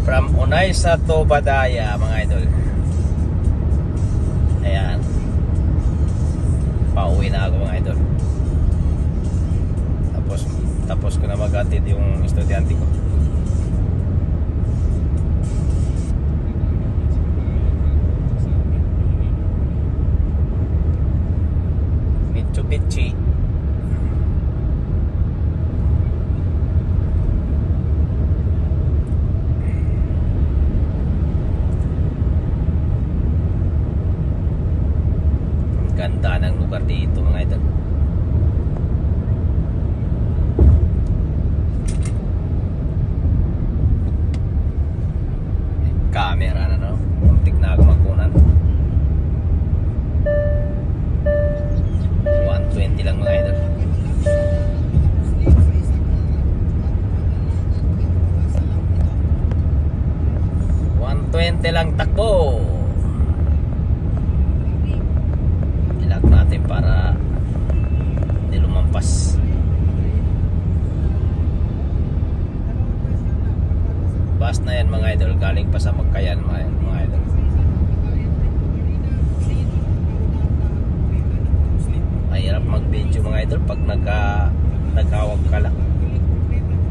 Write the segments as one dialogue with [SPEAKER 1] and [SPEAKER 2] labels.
[SPEAKER 1] From Unaysa to Badaya, mga idol. Ayan. Pauwi na ako, mga idol. Tapos ko na mag-atid yung estudyante ko. Mitsubishi. Ganda ng lugar dito, mga idol. Camera na, no? Muntik na ako magkunan. 120 lang, mga idol. 120 lang takbo. Ilag natin para hindi lumampas. Bus na yan, mga idol, galing pa sa Magkayan, mga idol. Mahirap mag-video, mga idol, pag naghawag ka lang.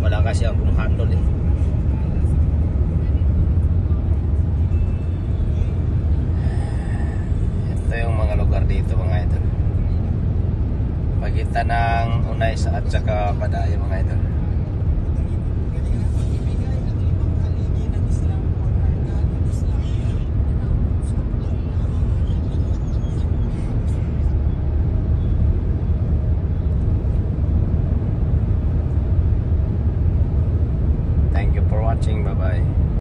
[SPEAKER 1] Wala kasi akong handle eh. Ito yung mga lugar dito, mga idol. Pagitan ng Unaysa at saka Badaya, mga idol. Thank you for watching. Bye bye.